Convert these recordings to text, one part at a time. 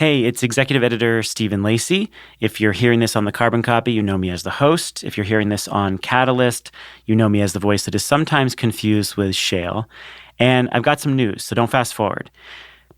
Hey, it's Executive Editor Stephen Lacey. If you're hearing this on the Carbon Copy, you know me as the host. If you're hearing this on Catalyst, you know me as the voice that is sometimes confused with shale. And I've got some news, so don't fast forward.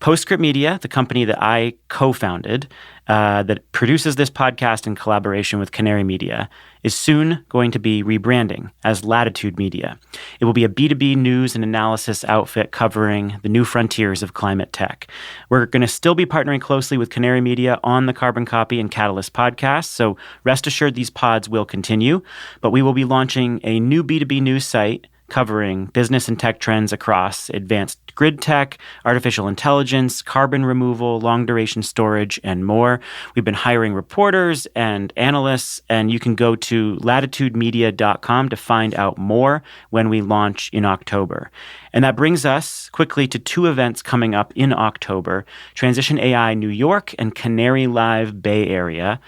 Postscript Media, the company that I co-founded, that produces this podcast in collaboration with Canary Media, is soon going to be rebranding as Latitude Media. It will be a B2B news and analysis outfit covering the new frontiers of climate tech. We're going to still be partnering closely with Canary Media on the Carbon Copy and Catalyst podcasts, so rest assured these pods will continue, but we will be launching a new B2B news site covering business and tech trends across advanced grid tech, artificial intelligence, carbon removal, long-duration storage, and more. We've been hiring reporters and analysts, and you can go to latitudemedia.com to find out more when we launch in October. And that brings us quickly to two events coming up in October: Transition AI New York and Canary Live Bay Area.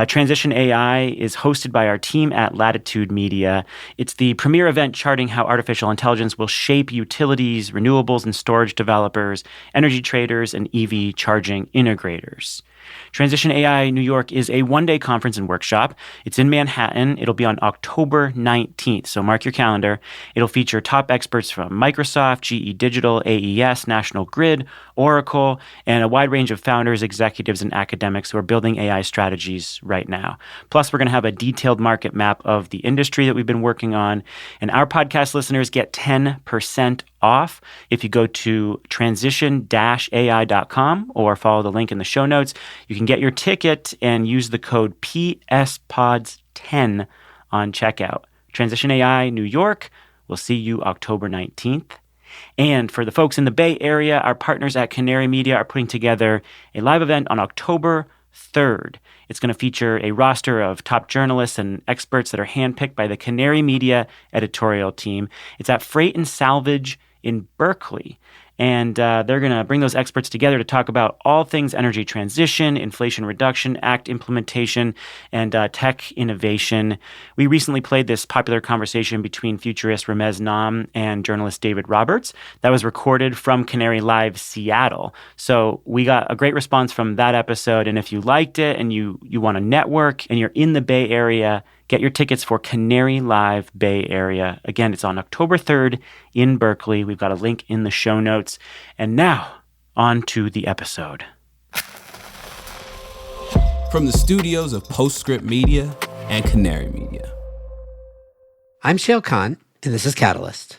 Transition AI is hosted by our team at Latitude Media. It's the premier event charting how artificial intelligence will shape utilities, renewables and storage developers, energy traders, and EV charging integrators. Transition AI New York is a one-day conference and workshop. It's in Manhattan. It'll be on October 19th, so mark your calendar. It'll feature top experts from Microsoft, GE Digital, AES, National Grid, Oracle, and a wide range of founders, executives, and academics who are building AI strategies right now. Plus, we're going to have a detailed market map of the industry that we've been working on, and our podcast listeners get 10% off if you go to transition-ai.com or follow the link in the show notes. You can get your ticket and use the code PSPODS10 on checkout. Transition AI New York. We'll see you October 19th. And for the folks in the Bay Area, our partners at Canary Media are putting together a live event on October 3rd. It's going to feature a roster of top journalists and experts that are handpicked by the Canary Media editorial team. It's at Freight and Salvage in Berkeley. And they're going to bring those experts together to talk about all things energy transition, Inflation Reduction Act implementation, and tech innovation. We recently played this popular conversation between futurist Ramez Nam and journalist David Roberts. That was recorded from Canary Live Seattle. So we got a great response from that episode. And if you liked it and you want to network and you're in the Bay Area, get your tickets for Canary Live Bay Area. Again, it's on October 3rd in Berkeley. We've got a link in the show notes. And now, on to the episode. From the studios of Postscript Media and Canary Media. I'm Shail Khan, and this is Catalyst.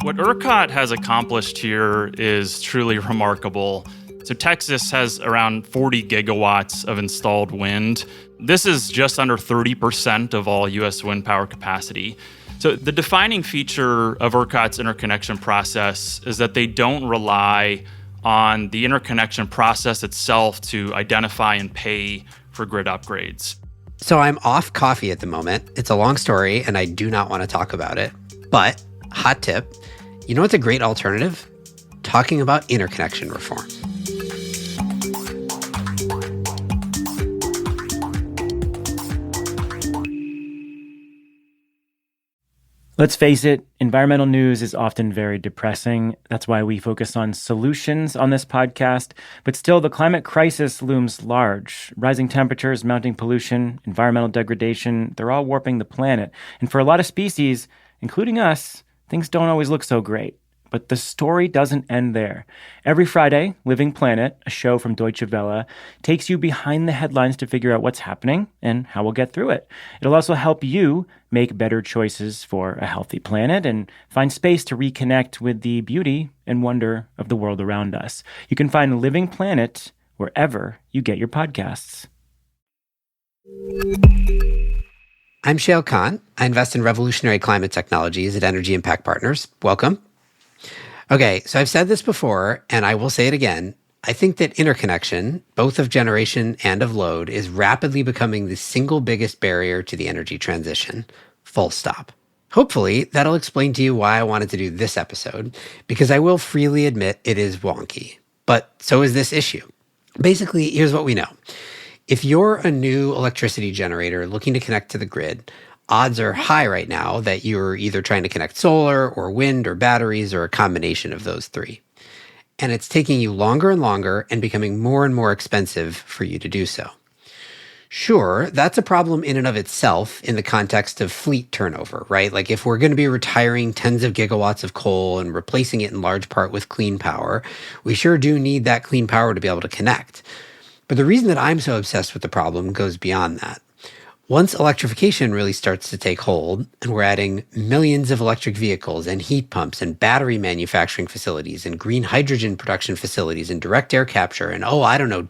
What ERCOT has accomplished here is truly remarkable. So Texas has around 40 gigawatts of installed wind. This is just under 30% of all U.S. wind power capacity. So the defining feature of ERCOT's interconnection process is that they don't rely on the interconnection process itself to identify and pay for grid upgrades. So I'm off coffee at the moment. It's a long story, and I do not want to talk about it. But, hot tip, you know what's a great alternative? Talking about interconnection reform. Let's face it, environmental news is often very depressing. That's why we focus on solutions on this podcast. But still, the climate crisis looms large. Rising temperatures, mounting pollution, environmental degradation, they're all warping the planet. And for a lot of species, including us, things don't always look so great. But the story doesn't end there. Every Friday, Living Planet, a show from Deutsche Welle, takes you behind the headlines to figure out what's happening and how we'll get through it. It'll also help you make better choices for a healthy planet and find space to reconnect with the beauty and wonder of the world around us. You can find Living Planet wherever you get your podcasts. I'm Shail Khan. I invest in revolutionary climate technologies at Energy Impact Partners. Welcome. Okay, so I've said this before, and I will say it again. I think that interconnection, both of generation and of load, is rapidly becoming the single biggest barrier to the energy transition. Full stop. Hopefully, that'll explain to you why I wanted to do this episode, because I will freely admit it is wonky. But so is this issue. Basically, here's what we know. If you're a new electricity generator looking to connect to the grid, odds are high right now that you're either trying to connect solar or wind or batteries or a combination of those three. and it's taking you longer and longer and becoming more and more expensive for you to do so. Sure, that's a problem in and of itself in the context of fleet turnover, right? Like if we're going to be retiring tens of gigawatts of coal and replacing it in large part with clean power, we sure do need that clean power to be able to connect. But the reason that I'm so obsessed with the problem goes beyond that. Once electrification really starts to take hold, and we're adding millions of electric vehicles and heat pumps and battery manufacturing facilities and green hydrogen production facilities and direct air capture and,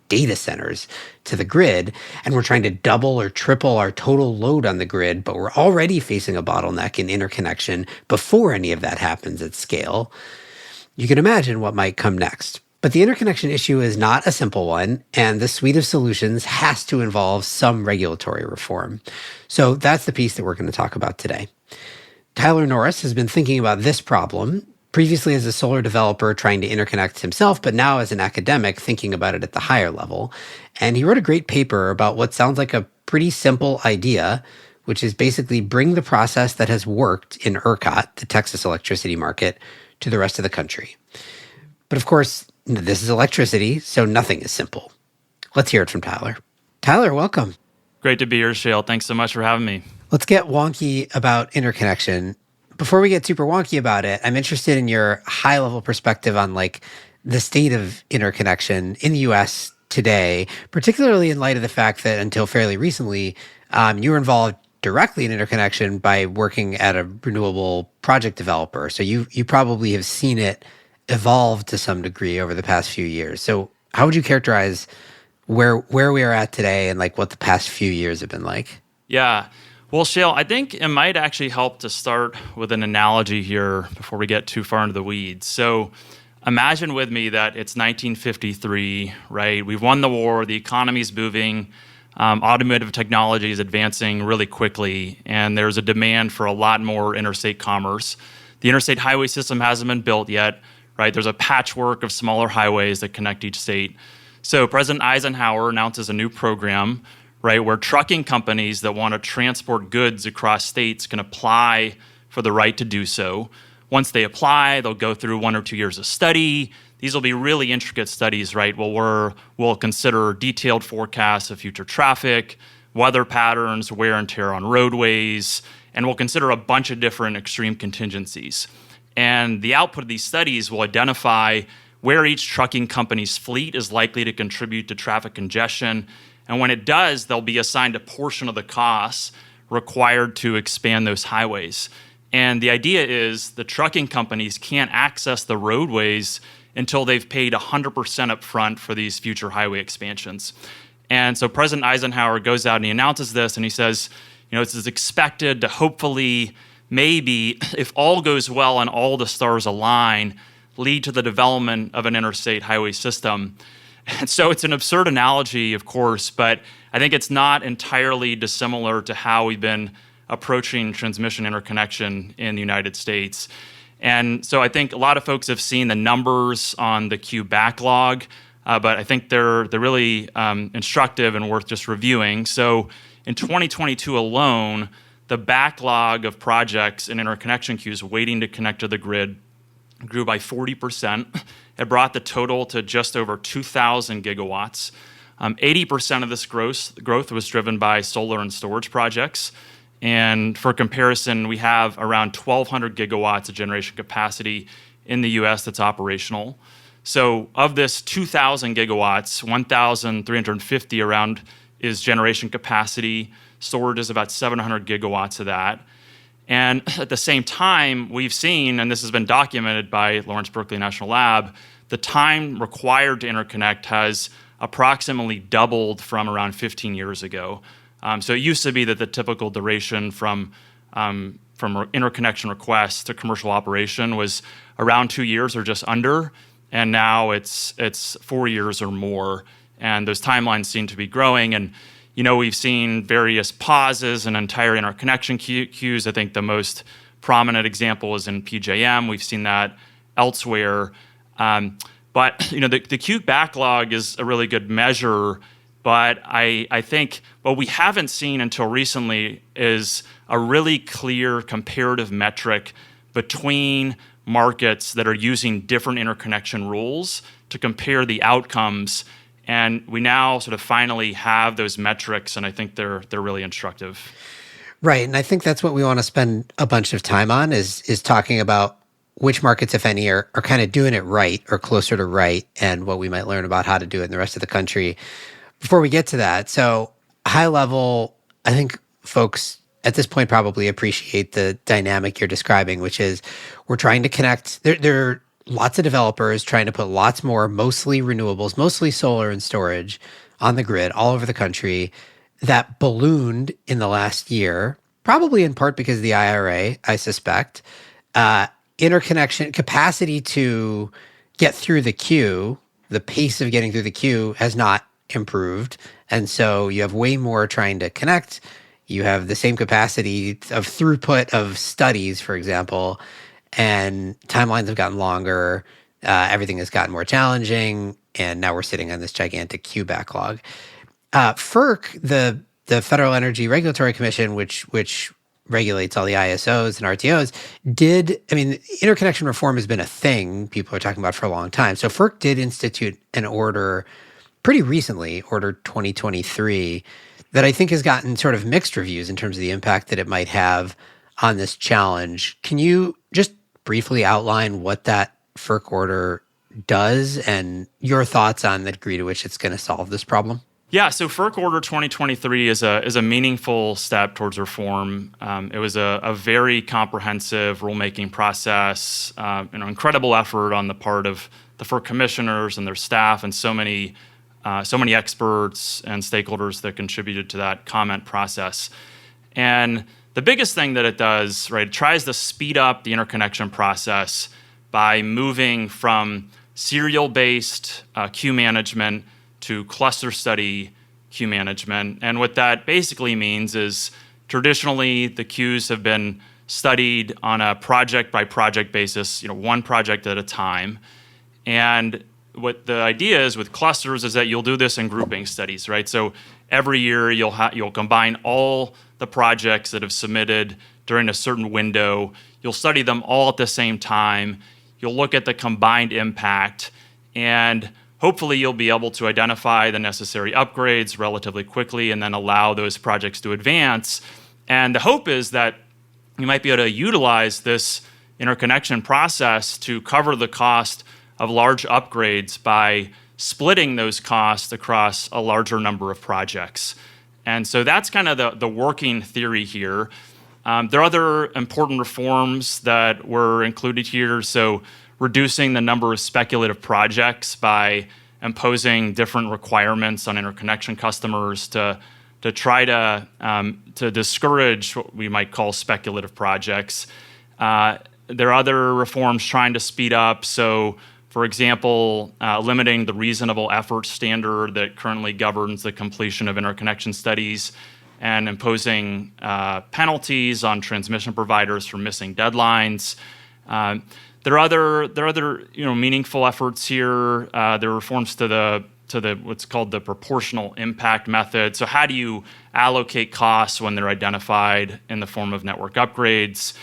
data centers to the grid, and we're trying to double or triple our total load on the grid, but we're already facing a bottleneck in interconnection before any of that happens at scale, you can imagine what might come next. But the interconnection issue is not a simple one, and the suite of solutions has to involve some regulatory reform. So that's the piece that we're going to talk about today. Tyler Norris has been thinking about this problem, previously as a solar developer trying to interconnect himself, but now as an academic thinking about it at the higher level. And he wrote a great paper about what sounds like a pretty simple idea, which is basically bring the process that has worked in ERCOT, the Texas electricity market, to the rest of the country. But of course, this is electricity, so nothing is simple. Let's hear it from Tyler. Tyler, welcome. Great to be here, Shale. Thanks so much for having me. Let's get wonky about interconnection. Before we get super wonky about it, I'm interested in your high-level perspective on the state of interconnection in the U.S. today, particularly in light of the fact that until fairly recently, you were involved directly in interconnection by working at a renewable project developer. So you probably have seen it evolved to some degree over the past few years. So how would you characterize where we are at today and what the past few years have been like? Yeah. Well, Shale, I think it might actually help to start with an analogy here before we get too far into the weeds. So imagine with me that it's 1953, right? We've won the war, the economy's moving, automotive technology is advancing really quickly, and there's a demand for a lot more interstate commerce. The interstate highway system hasn't been built yet, right? There's a patchwork of smaller highways that connect each state. So President Eisenhower announces a new program, right, where trucking companies that want to transport goods across states can apply for the right to do so. Once they apply, they'll go through 1 or 2 years of study. These will be really intricate studies, right? We'll consider detailed forecasts of future traffic, weather patterns, wear and tear on roadways, and we'll consider a bunch of different extreme contingencies. And the output of these studies will identify where each trucking company's fleet is likely to contribute to traffic congestion. And when it does, they'll be assigned a portion of the costs required to expand those highways. And the idea is the trucking companies can't access the roadways until they've paid 100% up front for these future highway expansions. And so President Eisenhower goes out and he announces this, and he says, this is expected to hopefully, maybe, if all goes well and all the stars align, lead to the development of an interstate highway system. And so it's an absurd analogy, of course, but I think it's not entirely dissimilar to how we've been approaching transmission interconnection in the United States. And so I think a lot of folks have seen the numbers on the queue backlog, but I think they're really instructive and worth just reviewing. So in 2022 alone, the backlog of projects in interconnection queues waiting to connect to the grid grew by 40%. It brought the total to just over 2,000 gigawatts. 80% of this growth was driven by solar and storage projects. And for comparison, we have around 1,200 gigawatts of generation capacity in the US that's operational. So of this 2,000 gigawatts, 1,350 around is generation capacity. Storage is about 700 gigawatts of that. And at the same time, we've seen, and this has been documented by Lawrence Berkeley National Lab, the time required to interconnect has approximately doubled from around 15 years ago. So it used to be that the typical duration from interconnection request to commercial operation was around 2 years or just under, and now it's 4 years or more. And those timelines seem to be growing. And we've seen various pauses in entire interconnection queues. I think the most prominent example is in PJM. We've seen that elsewhere. But the queue backlog is a really good measure. But I think what we haven't seen until recently is a really clear comparative metric between markets that are using different interconnection rules to compare the outcomes. And we now sort of finally have those metrics, and I think they're really instructive. Right. And I think that's what we want to spend a bunch of time on is talking about which markets, if any, are kind of doing it right or closer to right, and what we might learn about how to do it in the rest of the country. Before we get to that, so high level, I think folks at this point probably appreciate the dynamic you're describing, which is we're trying to connect. There are lots of developers trying to put lots more, mostly renewables, mostly solar and storage on the grid all over the country. That ballooned in the last year, probably in part because of the IRA, I suspect. Interconnection capacity to get through the queue, the pace of getting through the queue has not improved. And so you have way more trying to connect. You have the same capacity of throughput of studies, for example, and timelines have gotten longer. Everything has gotten more challenging. And now we're sitting on this gigantic queue backlog. FERC, the Federal Energy Regulatory Commission, which regulates all the ISOs and RTOs, interconnection reform has been a thing people are talking about for a long time. So FERC did institute an order pretty recently, Order 2023, that I think has gotten sort of mixed reviews in terms of the impact that it might have on this challenge. Can you just briefly outline what that FERC order does and your thoughts on the degree to which it's going to solve this problem? Yeah, so FERC Order 2023 is a meaningful step towards reform. It was a very comprehensive rulemaking process, an incredible effort on the part of the FERC commissioners and their staff, and so many experts and stakeholders that contributed to that comment process. And the biggest thing that it does, right, it tries to speed up the interconnection process by moving from serial-based queue management to cluster study queue management. And what that basically means is traditionally the queues have been studied on a project-by-project basis, one project at a time. And what the idea is with clusters is that you'll do this in grouping studies, right? So every year you'll combine all the projects that have submitted during a certain window. You'll study them all at the same time. You'll look at the combined impact, and hopefully you'll be able to identify the necessary upgrades relatively quickly and then allow those projects to advance. And the hope is that you might be able to utilize this interconnection process to cover the cost of large upgrades by splitting those costs across a larger number of projects. And so that's kind of the working theory here. There are other important reforms that were included here. So reducing the number of speculative projects by imposing different requirements on interconnection customers to try to discourage what we might call speculative projects. There are other reforms trying to speed up. So, for example, limiting the reasonable effort standard that currently governs the completion of interconnection studies and imposing penalties on transmission providers for missing deadlines. There are other meaningful efforts here. There are reforms to the what's called the proportional impact method. So how do you allocate costs when they're identified in the form of network upgrades?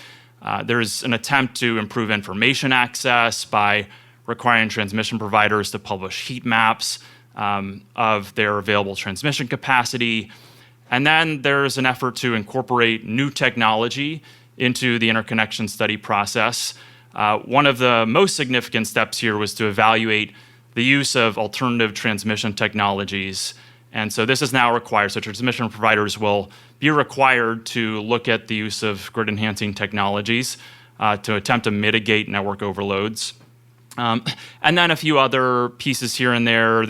There's an attempt to improve information access by requiring transmission providers to publish heat maps of their available transmission capacity. And then there's an effort to incorporate new technology into the interconnection study process. One of the most significant steps here was to evaluate the use of alternative transmission technologies. And so this is now required. So transmission providers will be required to look at the use of grid-enhancing technologies to attempt to mitigate network overloads. And then a few other pieces here and there.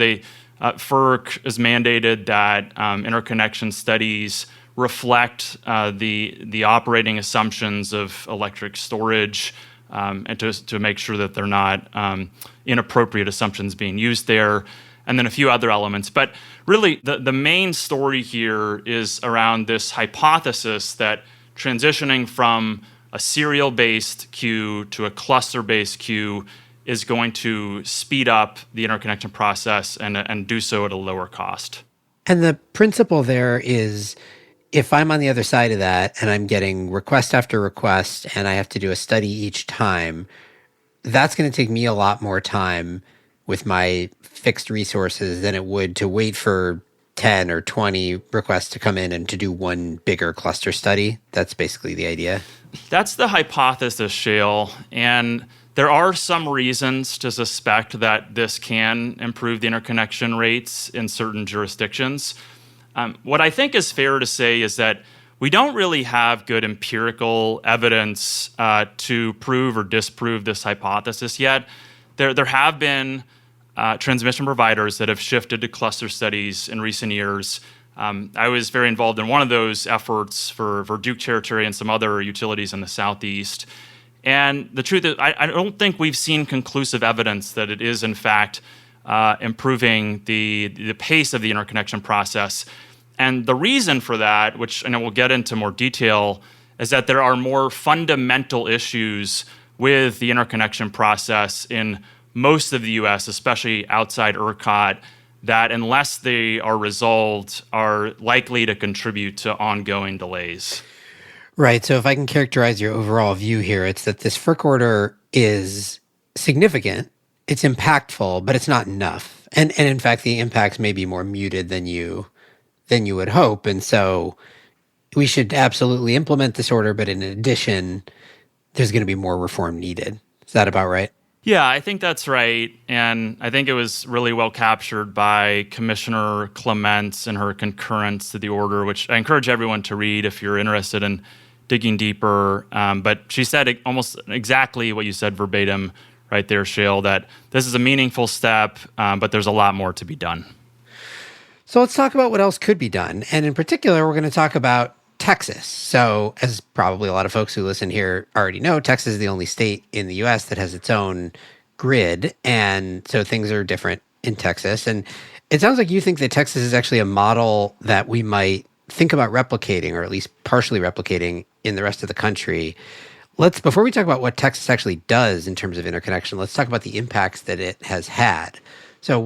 FERC has mandated that interconnection studies reflect the operating assumptions of electric storage, and to make sure that they're not inappropriate assumptions being used there, and then a few other elements. But really, the main story here is around this hypothesis that transitioning from a serial-based queue to a cluster-based queue is going to speed up the interconnection process and do so at a lower cost. And the principle there is, if I'm on the other side of that and I'm getting request after request and I have to do a study each time, that's going to take me a lot more time with my fixed resources than it would to wait for 10 or 20 requests to come in and to do one bigger cluster study. That's basically the idea. That's the hypothesis, Shale. And there are some reasons to suspect that this can improve the interconnection rates in certain jurisdictions. What I think is fair to say is that we don't really have good empirical evidence to prove or disprove this hypothesis yet. There have been transmission providers that have shifted to cluster studies in recent years. I was very involved in one of those efforts for Duke Territory and some other utilities in the Southeast. And the truth is, I don't think we've seen conclusive evidence that it is, in fact, improving the pace of the interconnection process. And the reason for that, which I know we'll get into more detail, is that there are more fundamental issues with the interconnection process in most of the U.S., especially outside ERCOT, that unless they are resolved, are likely to contribute to ongoing delays. Right. So if I can characterize your overall view here, it's that this FERC order is significant, it's impactful, but it's not enough. And in fact, the impacts may be more muted than you would hope. And so we should absolutely implement this order, but in addition, there's going to be more reform needed. Is that about right? Yeah, I think that's right. And I think it was really well captured by Commissioner Clements in her concurrence to the order, which I encourage everyone to read if you're interested in digging deeper. But she said almost exactly what you said verbatim right there, Shale, that this is a meaningful step, but there's a lot more to be done. So let's talk about what else could be done. And in particular, we're going to talk about Texas. So as probably a lot of folks who listen here already know, Texas is the only state in the U.S. that has its own grid. And so things are different in Texas. And it sounds like you think that Texas is actually a model that we might think about replicating, or at least partially replicating in the rest of the country. Before we talk about what Texas actually does in terms of interconnection, let's talk about the impacts that it has had. So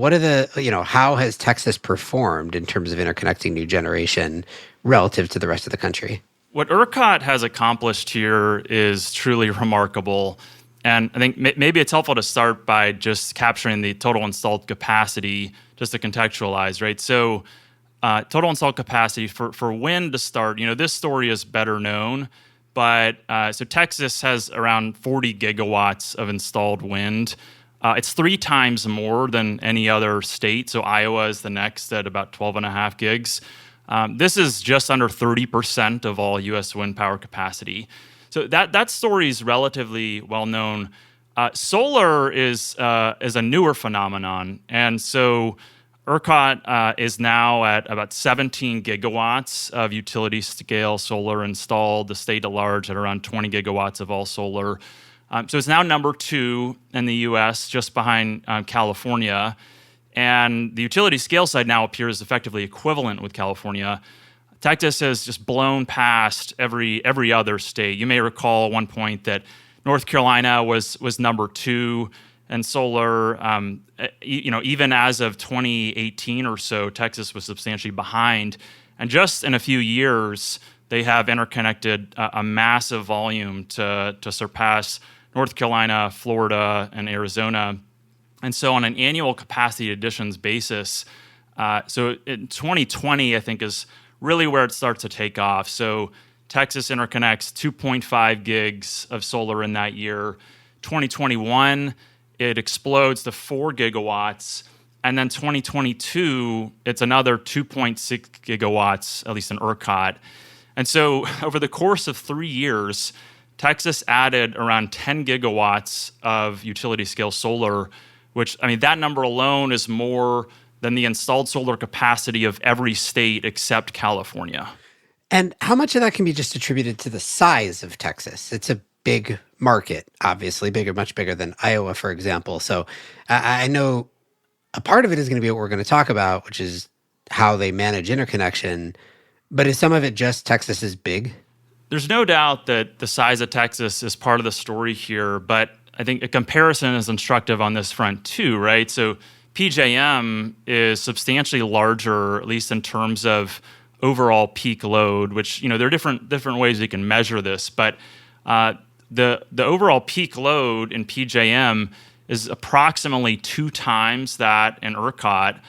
how has Texas performed in terms of interconnecting new generation relative to the rest of the country? What ERCOT has accomplished here is truly remarkable. And I think maybe it's helpful to start by just capturing the total installed capacity, just to contextualize, right? So total installed capacity for wind to start, this story is better known. But so Texas has around 40 gigawatts of installed wind. It's 3 times more than any other state. So Iowa is the next at about 12.5 gigs. This is just under 30% of all U.S. wind power capacity. So that story is relatively well known. Solar is a newer phenomenon, and so ERCOT is now at about 17 gigawatts of utility-scale solar installed. The state at large at around 20 gigawatts of all solar. So it's now number 2 in the U.S., just behind California. And the utility scale side now appears effectively equivalent with California. Texas has just blown past every other state. You may recall at one point that North Carolina was number 2 in solar. Even as of 2018 or so, Texas was substantially behind. And just in a few years, they have interconnected a massive volume to surpass North Carolina, Florida, and Arizona. And so on an annual capacity additions basis, so in 2020, I think, is really where it starts to take off. So Texas interconnects 2.5 gigs of solar in that year. 2021, it explodes to 4 gigawatts. And then 2022, it's another 2.6 gigawatts, at least in ERCOT. And so over the course of 3 years, Texas added around 10 gigawatts of utility-scale solar, which, that number alone is more than the installed solar capacity of every state except California. And how much of that can be just attributed to the size of Texas? It's a big market, obviously, much bigger than Iowa, for example. So I know a part of it is going to be what we're going to talk about, which is how they manage interconnection. But is some of it just Texas is big? There's no doubt that the size of Texas is part of the story here, but I think a comparison is instructive on this front too, right? So PJM is substantially larger, at least in terms of overall peak load, which, there are different ways we can measure this, but the overall peak load in PJM is approximately 2 times that in ERCOT.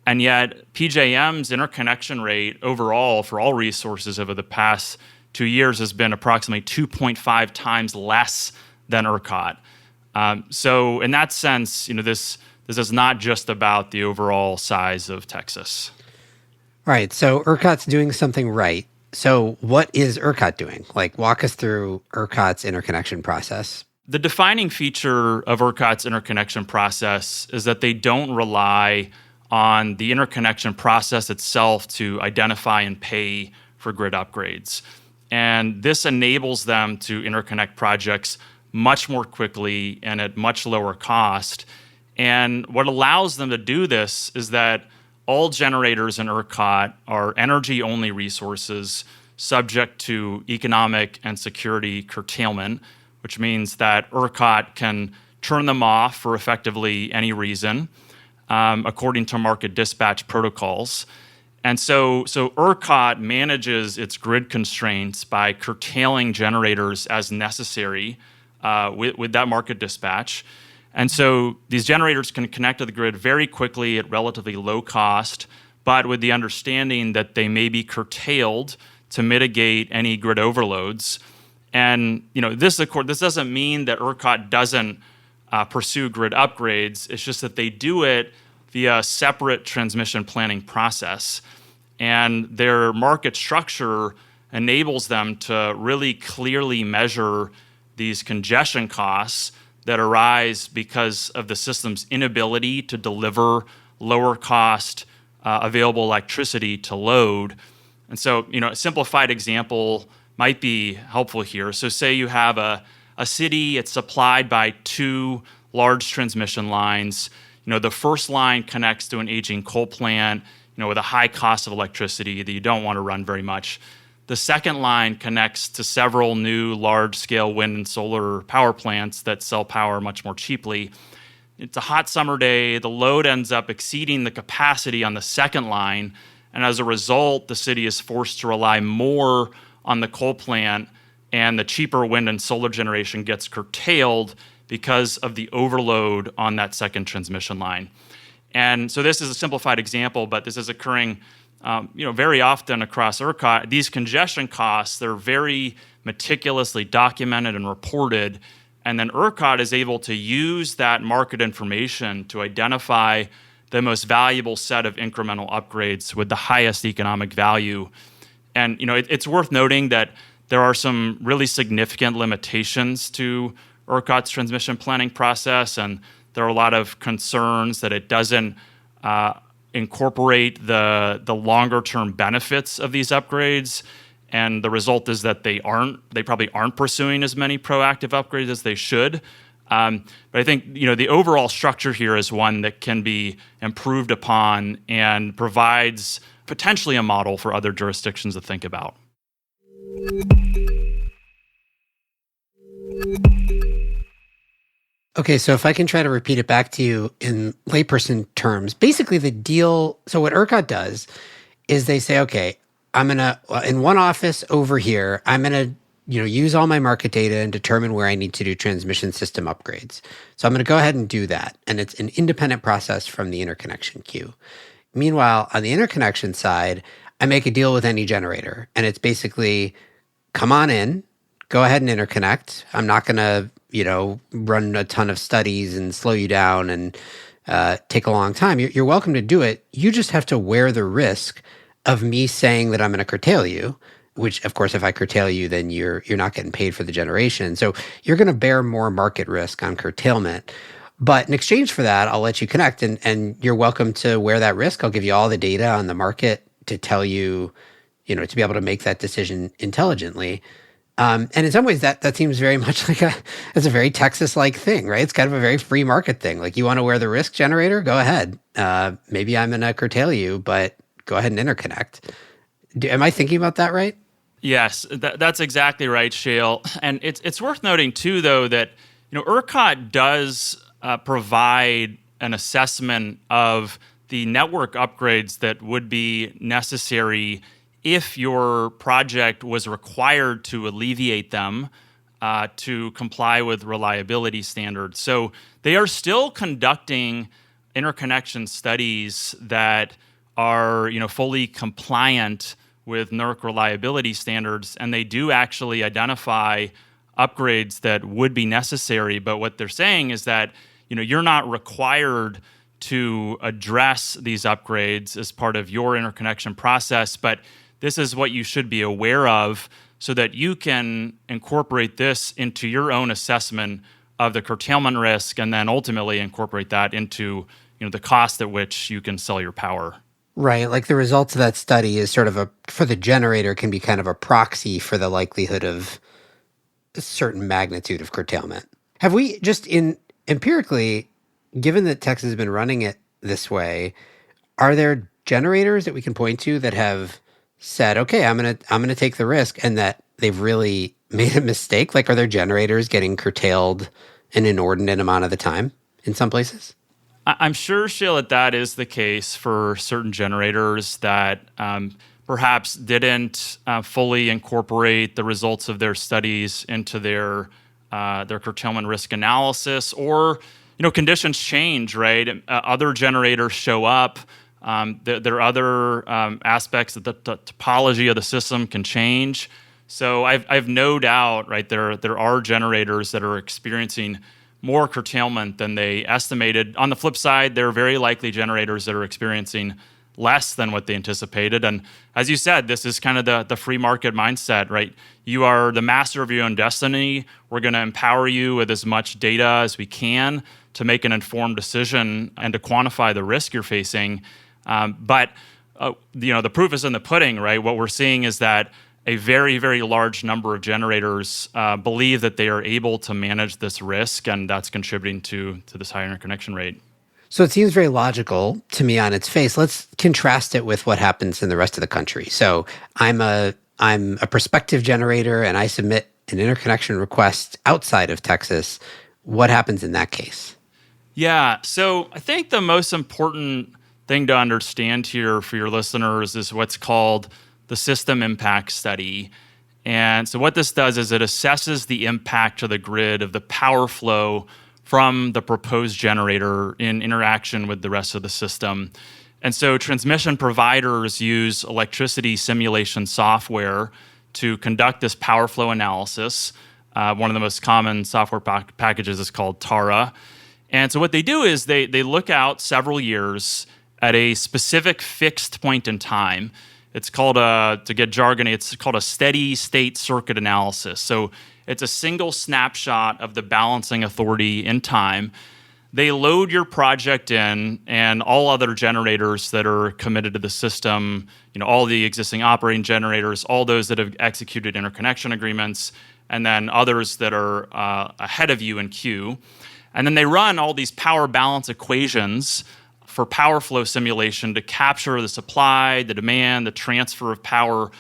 And yet PJM's interconnection rate overall for all resources over the past 2 years has been approximately 2.5 times less than ERCOT. So in that sense, this is not just about the overall size of Texas. All right. So ERCOT's doing something right. So what is ERCOT doing? Like, walk us through ERCOT's interconnection process. The defining feature of ERCOT's interconnection process is that they don't rely on the interconnection process itself to identify and pay for grid upgrades. And this enables them to interconnect projects much more quickly and at much lower cost. And what allows them to do this is that all generators in ERCOT are energy-only resources subject to economic and security curtailment, which means that ERCOT can turn them off for effectively any reason, according to market dispatch protocols. And so ERCOT manages its grid constraints by curtailing generators as necessary with that market dispatch. And so these generators can connect to the grid very quickly at relatively low cost, but with the understanding that they may be curtailed to mitigate any grid overloads. And this doesn't mean that ERCOT doesn't pursue grid upgrades. It's just that they do it via a separate transmission planning process. And their market structure enables them to really clearly measure these congestion costs that arise because of the system's inability to deliver lower cost available electricity to load. And so, a simplified example might be helpful here. So say you have a city, it's supplied by 2 large transmission lines. The first line connects to an aging coal plant, with a high cost of electricity that you don't want to run very much. The second line connects to several new large-scale wind and solar power plants that sell power much more cheaply. It's a hot summer day. The load ends up exceeding the capacity on the second line, and as a result, the city is forced to rely more on the coal plant, and the cheaper wind and solar generation gets curtailed because of the overload on that second transmission line. And so this is a simplified example, but this is occurring very often across ERCOT. These congestion costs, they're very meticulously documented and reported, and then ERCOT is able to use that market information to identify the most valuable set of incremental upgrades with the highest economic value. And it's worth noting that there are some really significant limitations to ERCOT's transmission planning process, and there are a lot of concerns that it doesn't incorporate the longer-term benefits of these upgrades. And the result is that they probably aren't pursuing as many proactive upgrades as they should. But I think the overall structure here is one that can be improved upon and provides potentially a model for other jurisdictions to think about. Okay, so if I can try to repeat it back to you in layperson terms, basically the deal, so what ERCOT does is they say, okay, I'm going to, in one office over here, I'm going to, use all my market data and determine where I need to do transmission system upgrades. So I'm going to go ahead and do that. And it's an independent process from the interconnection queue. Meanwhile, on the interconnection side, I make a deal with any generator. And it's basically, come on in, go ahead and interconnect. I'm not going to, run a ton of studies and slow you down and take a long time. You're welcome to do it. You just have to wear the risk of me saying that I'm going to curtail you, which, of course, if I curtail you, then you're not getting paid for the generation. So you're going to bear more market risk on curtailment. But in exchange for that, I'll let you connect, and you're welcome to wear that risk. I'll give you all the data on the market to tell you, to be able to make that decision intelligently. And in some ways, that seems very much like it's a very Texas-like thing, right? It's kind of a very free market thing. Like, you want to wear the risk, generator? Go ahead. Maybe I'm going to curtail you, but go ahead and interconnect. Am I thinking about that right? Yes, that's exactly right, Shale. And it's worth noting too, though, that ERCOT does provide an assessment of the network upgrades that would be necessary if your project was required to alleviate them to comply with reliability standards. So they are still conducting interconnection studies that are, fully compliant with NERC reliability standards, and they do actually identify upgrades that would be necessary. But what they're saying is that, you're not required to address these upgrades as part of your interconnection process, but this is what you should be aware of so that you can incorporate this into your own assessment of the curtailment risk and then ultimately incorporate that into the cost at which you can sell your power. Right. Like the results of that study is sort of for the generator can be kind of a proxy for the likelihood of a certain magnitude of curtailment. Have we just empirically, given that Texas has been running it this way, are there generators that we can point to that have said, okay, I'm gonna take the risk, and that they've really made a mistake? Like, are there generators getting curtailed an inordinate amount of the time in some places? I'm sure, Sheila, that is the case for certain generators that perhaps didn't fully incorporate the results of their studies into their curtailment risk analysis, or conditions change, right? Other generators show up. There are other aspects that the topology of the system can change. So I've no doubt, right? There are generators that are experiencing more curtailment than they estimated. On the flip side, there are very likely generators that are experiencing less than what they anticipated. And as you said, this is kind of the free market mindset, right? You are the master of your own destiny. We're going to empower you with as much data as we can to make an informed decision and to quantify the risk you're facing. But the proof is in the pudding, right? What we're seeing is that a very, very large number of generators believe that they are able to manage this risk, and that's contributing to this higher interconnection rate. So it seems very logical to me on its face. Let's contrast it with what happens in the rest of the country. So I'm a prospective generator, and I submit an interconnection request outside of Texas. What happens in that case? Yeah, so I think the most important thing to understand here for your listeners is what's called the system impact study. And so what this does is it assesses the impact to the grid of the power flow from the proposed generator in interaction with the rest of the system. And so transmission providers use electricity simulation software to conduct this power flow analysis. One of the most common software packages is called TARA. And so what they do is they look out several years at a specific fixed point in time. It's called to get jargony, it's called a steady state circuit analysis. So it's a single snapshot of the balancing authority in time. They load your project in, and all other generators that are committed to the system, all the existing operating generators, all those that have executed interconnection agreements, and then others that are ahead of you in queue. And then they run all these power balance equations for power flow simulation to capture the supply, the demand, the transfer of power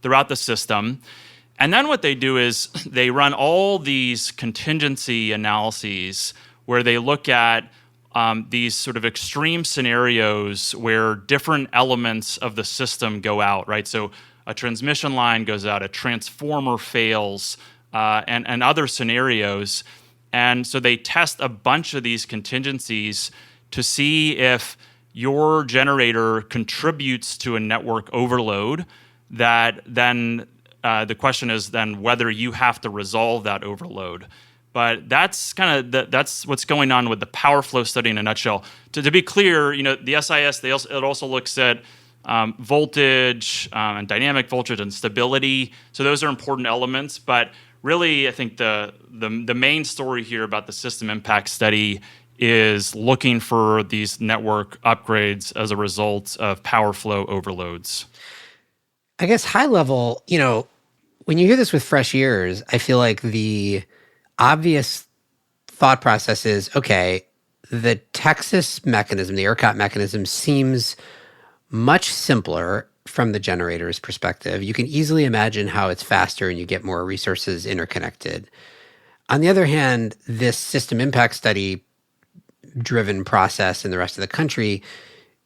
throughout the system. And then what they do is they run all these contingency analyses where they look at these sort of extreme scenarios where different elements of the system go out, right? So a transmission line goes out, a transformer fails, and other scenarios. And so they test a bunch of these contingencies to see if your generator contributes to a network overload. That then the question is then whether you have to resolve that overload. But that's kind of that's what's going on with the power flow study in a nutshell. To be clear, the SIS it also looks at voltage and dynamic voltage and stability. So those are important elements. But really, I think the main story here about the system impact study is looking for these network upgrades as a result of power flow overloads. I guess high level, when you hear this with fresh ears, I feel like the obvious thought process is, okay, the Texas mechanism, the ERCOT mechanism, seems much simpler from the generator's perspective. You can easily imagine how it's faster and you get more resources interconnected. On the other hand, this system impact study driven process in the rest of the country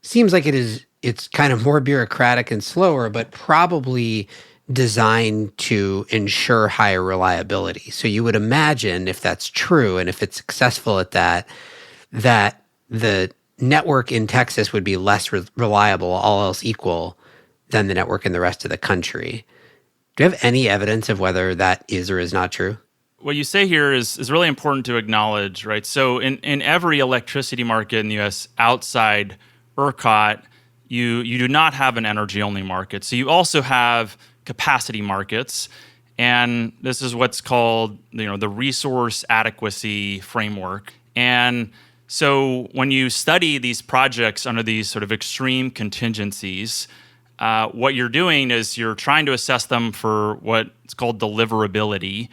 seems like it's kind of more bureaucratic and slower, but probably designed to ensure higher reliability. So you would imagine, if that's true and if it's successful at that, that the network in Texas would be less reliable, all else equal, than the network in the rest of the country. Do you have any evidence of whether that is or is not true? What you say here is really important to acknowledge, right? So in every electricity market in the U.S. outside ERCOT, you do not have an energy-only market. So you also have capacity markets, and this is what's called the resource adequacy framework. And so when you study these projects under these sort of extreme contingencies, what you're doing is you're trying to assess them for what's called deliverability.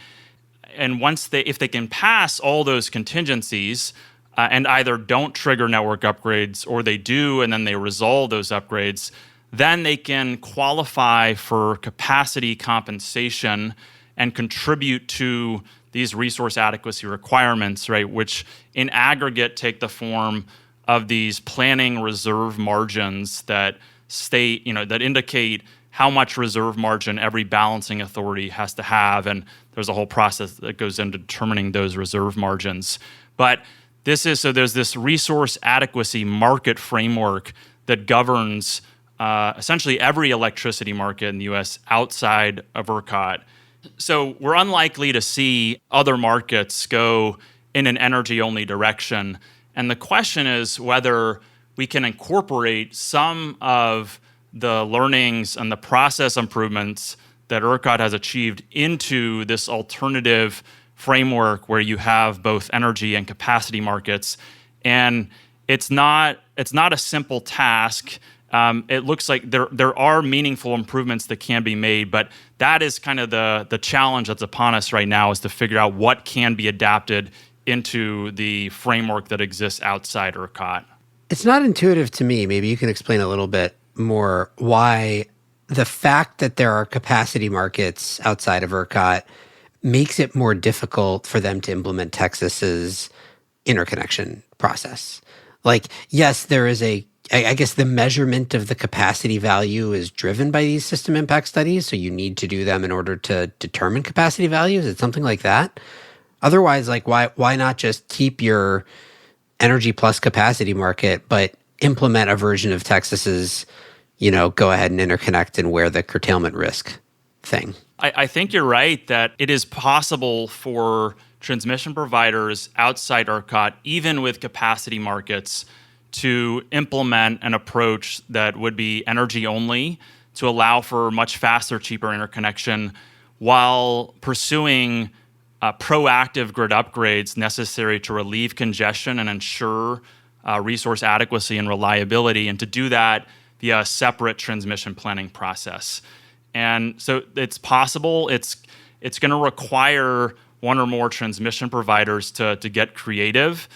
And if they can pass all those contingencies and either don't trigger network upgrades or they do and then they resolve those upgrades, then they can qualify for capacity compensation and contribute to these resource adequacy requirements, right, which in aggregate take the form of these planning reserve margins that that indicate how much reserve margin every balancing authority has to have. And there's a whole process that goes into determining those reserve margins. But there's this resource adequacy market framework that governs essentially every electricity market in the U.S. outside of ERCOT. So we're unlikely to see other markets go in an energy-only direction. And the question is whether we can incorporate some of the learnings and the process improvements that ERCOT has achieved into this alternative framework where you have both energy and capacity markets. And it's not a simple task. It looks like there are meaningful improvements that can be made, but that is kind of the challenge that's upon us right now, is to figure out what can be adapted into the framework that exists outside ERCOT. It's not intuitive to me. Maybe you can explain a little bit more why the fact that there are capacity markets outside of ERCOT makes it more difficult for them to implement Texas's interconnection process. Like, yes, there is I guess the measurement of the capacity value is driven by these system impact studies, so you need to do them in order to determine capacity values. Is it something like that? Otherwise, like, why not just keep your energy plus capacity market, but implement a version of Texas's, go ahead and interconnect and wear the curtailment risk thing? I think you're right that it is possible for transmission providers outside ERCOT, even with capacity markets, to implement an approach that would be energy only to allow for much faster, cheaper interconnection while pursuing proactive grid upgrades necessary to relieve congestion and ensure resource adequacy and reliability, and to do that via a separate transmission planning process. And so it's possible. It's going to require one or more transmission providers to get creative.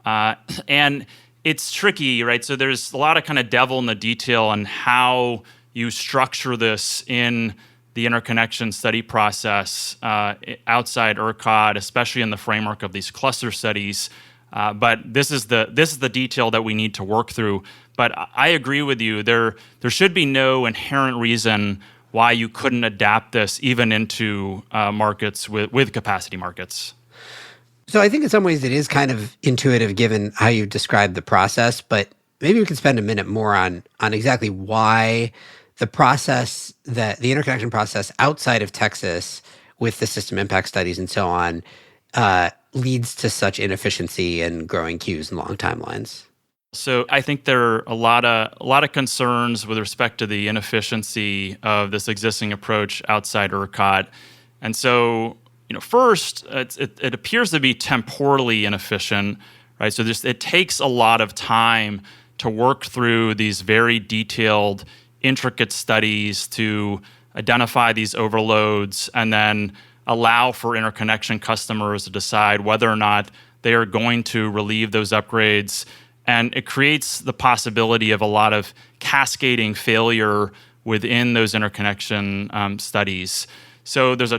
And it's tricky, right? So there's a lot of kind of devil in the detail on how you structure this in the interconnection study process outside ERCOT, especially in the framework of these cluster studies. But this is the detail that we need to work through. But I agree with you. There should be no inherent reason why you couldn't adapt this even into markets with capacity markets. So I think in some ways it is kind of intuitive given how you described the process, but maybe we can spend a minute more on exactly why the process, the interconnection process outside of Texas with the system impact studies and so on, leads to such inefficiency and growing queues and long timelines. So I think there are a lot of concerns with respect to the inefficiency of this existing approach outside ERCOT. And so, first, it appears to be temporally inefficient, right? So it takes a lot of time to work through these very detailed, intricate studies to identify these overloads and then allow for interconnection customers to decide whether or not they are going to relieve those upgrades. And it creates the possibility of a lot of cascading failure within those interconnection studies. So there's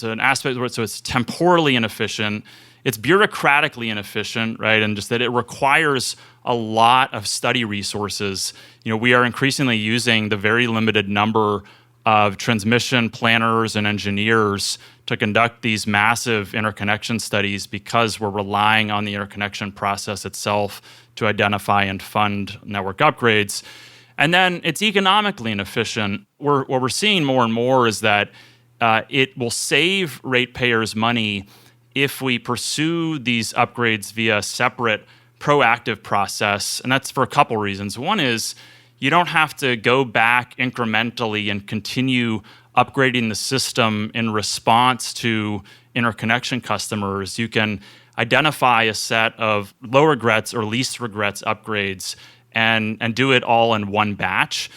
an aspect where it's temporally inefficient, it's bureaucratically inefficient, right? And just that it requires a lot of study resources. We are increasingly using the very limited number of transmission planners and engineers to conduct these massive interconnection studies because we're relying on the interconnection process itself to identify and fund network upgrades. And then it's economically inefficient. What we're seeing more and more is that it will save ratepayers money if we pursue these upgrades via a separate proactive process. And that's for a couple reasons. One is you don't have to go back incrementally and continue upgrading the system in response to interconnection customers. You can identify a set of low regrets or least regrets upgrades and do it all in one batch.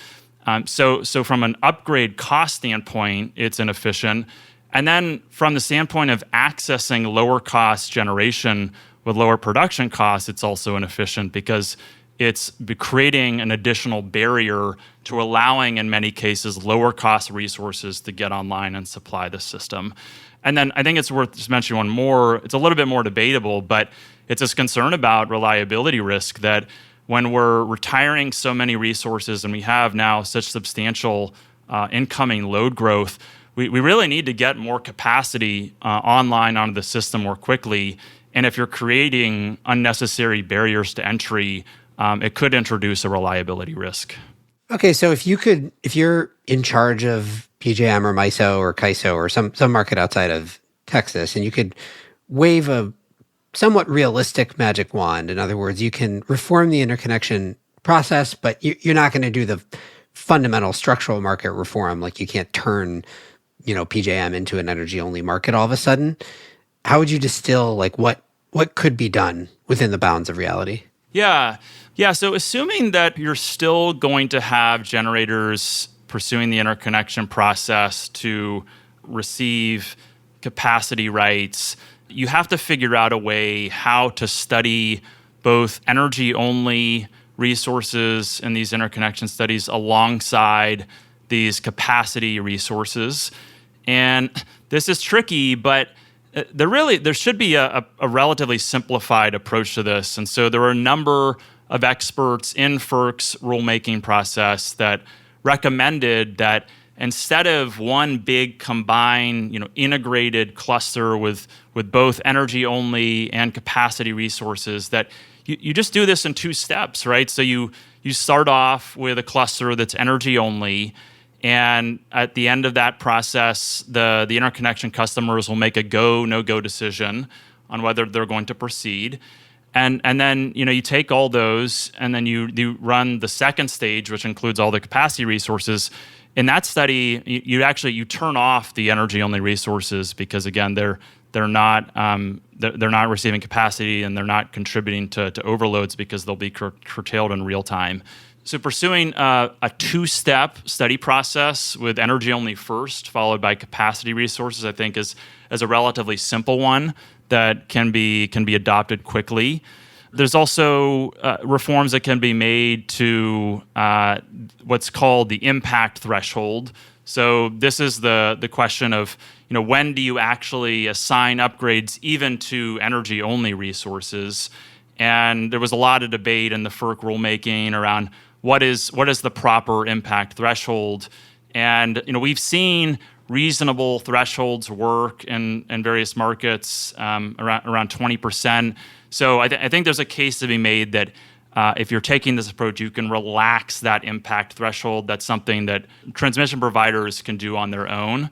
So from an upgrade cost standpoint, it's inefficient. And then from the standpoint of accessing lower cost generation with lower production costs, it's also inefficient because it's creating an additional barrier to allowing, in many cases, lower cost resources to get online and supply the system. And then I think it's worth just mentioning one more. It's a little bit more debatable, but it's this concern about reliability risk that when we're retiring so many resources and we have now such substantial incoming load growth, we really need to get more capacity online onto the system more quickly. And if you're creating unnecessary barriers to entry, it could introduce a reliability risk. Okay, so if you're in charge of PJM or MISO or CAISO or some market outside of Texas, and you could wave a somewhat realistic magic wand. In other words, you can reform the interconnection process, but you're not going to do the fundamental structural market reform. Like you can't turn, PJM into an energy-only market all of a sudden. How would you distill like what could be done within the bounds of reality? Yeah. So assuming that you're still going to have generators pursuing the interconnection process to receive capacity rights, you have to figure out a way how to study both energy-only resources in these interconnection studies alongside these capacity resources. And this is tricky, but there should be a relatively simplified approach to this. And so there are a number of experts in FERC's rulemaking process that recommended that instead of one big combined, integrated cluster with both energy only and capacity resources, that you just do this in two steps, right? So you start off with a cluster that's energy only, and at the end of that process, the interconnection customers will make a go, no-go decision on whether they're going to proceed. And then you take all those and then you run the second stage, which includes all the capacity resources. In that study, you turn off the energy-only resources because again they're not receiving capacity and they're not contributing to overloads because they'll be curtailed in real time. So pursuing a two-step study process with energy-only first, followed by capacity resources, I think is a relatively simple one that can be adopted quickly. There's also reforms that can be made to what's called the impact threshold. So this is the question of when do you actually assign upgrades even to energy-only resources? And there was a lot of debate in the FERC rulemaking around what is the proper impact threshold. And we've seen reasonable thresholds work in various markets around 20%. So I think there's a case to be made that if you're taking this approach, you can relax that impact threshold. That's something that transmission providers can do on their own.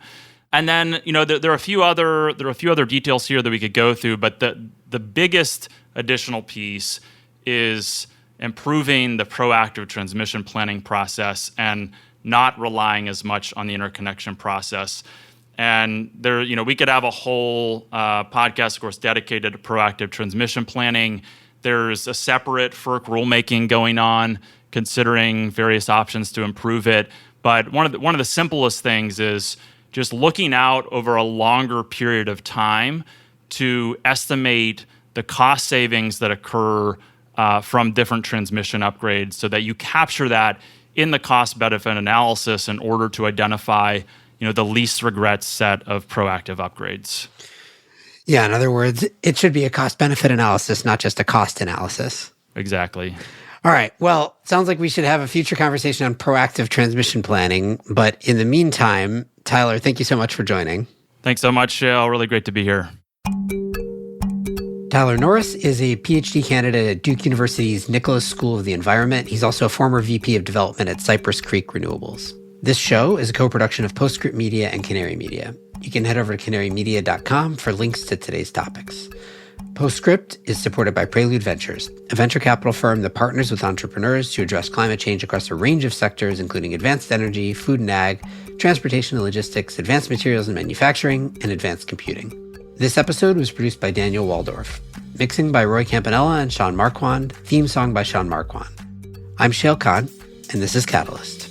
And then there are a few other details here that we could go through, but the biggest additional piece is improving the proactive transmission planning process and not relying as much on the interconnection process. And we could have a whole podcast, of course, dedicated to proactive transmission planning. There's a separate FERC rulemaking going on, considering various options to improve it. But one of the simplest things is just looking out over a longer period of time to estimate the cost savings that occur from different transmission upgrades, so that you capture that in the cost-benefit analysis in order to identify the least regrets set of proactive upgrades. Yeah, in other words, it should be a cost-benefit analysis, not just a cost analysis. Exactly. All right. Well, sounds like we should have a future conversation on proactive transmission planning. But in the meantime, Tyler, thank you so much for joining. Thanks so much, Shale. Really great to be here. Tyler Norris is a PhD candidate at Duke University's Nicholas School of the Environment. He's also a former VP of Development at Cypress Creek Renewables. This show is a co-production of Postscript Media and Canary Media. You can head over to canarymedia.com for links to today's topics. Postscript is supported by Prelude Ventures, a venture capital firm that partners with entrepreneurs to address climate change across a range of sectors, including advanced energy, food and ag, transportation and logistics, advanced materials and manufacturing, and advanced computing. This episode was produced by Daniel Waldorf. Mixing by Roy Campanella and Sean Marquand. Theme song by Sean Marquand. I'm Shale Khan, and this is Catalyst.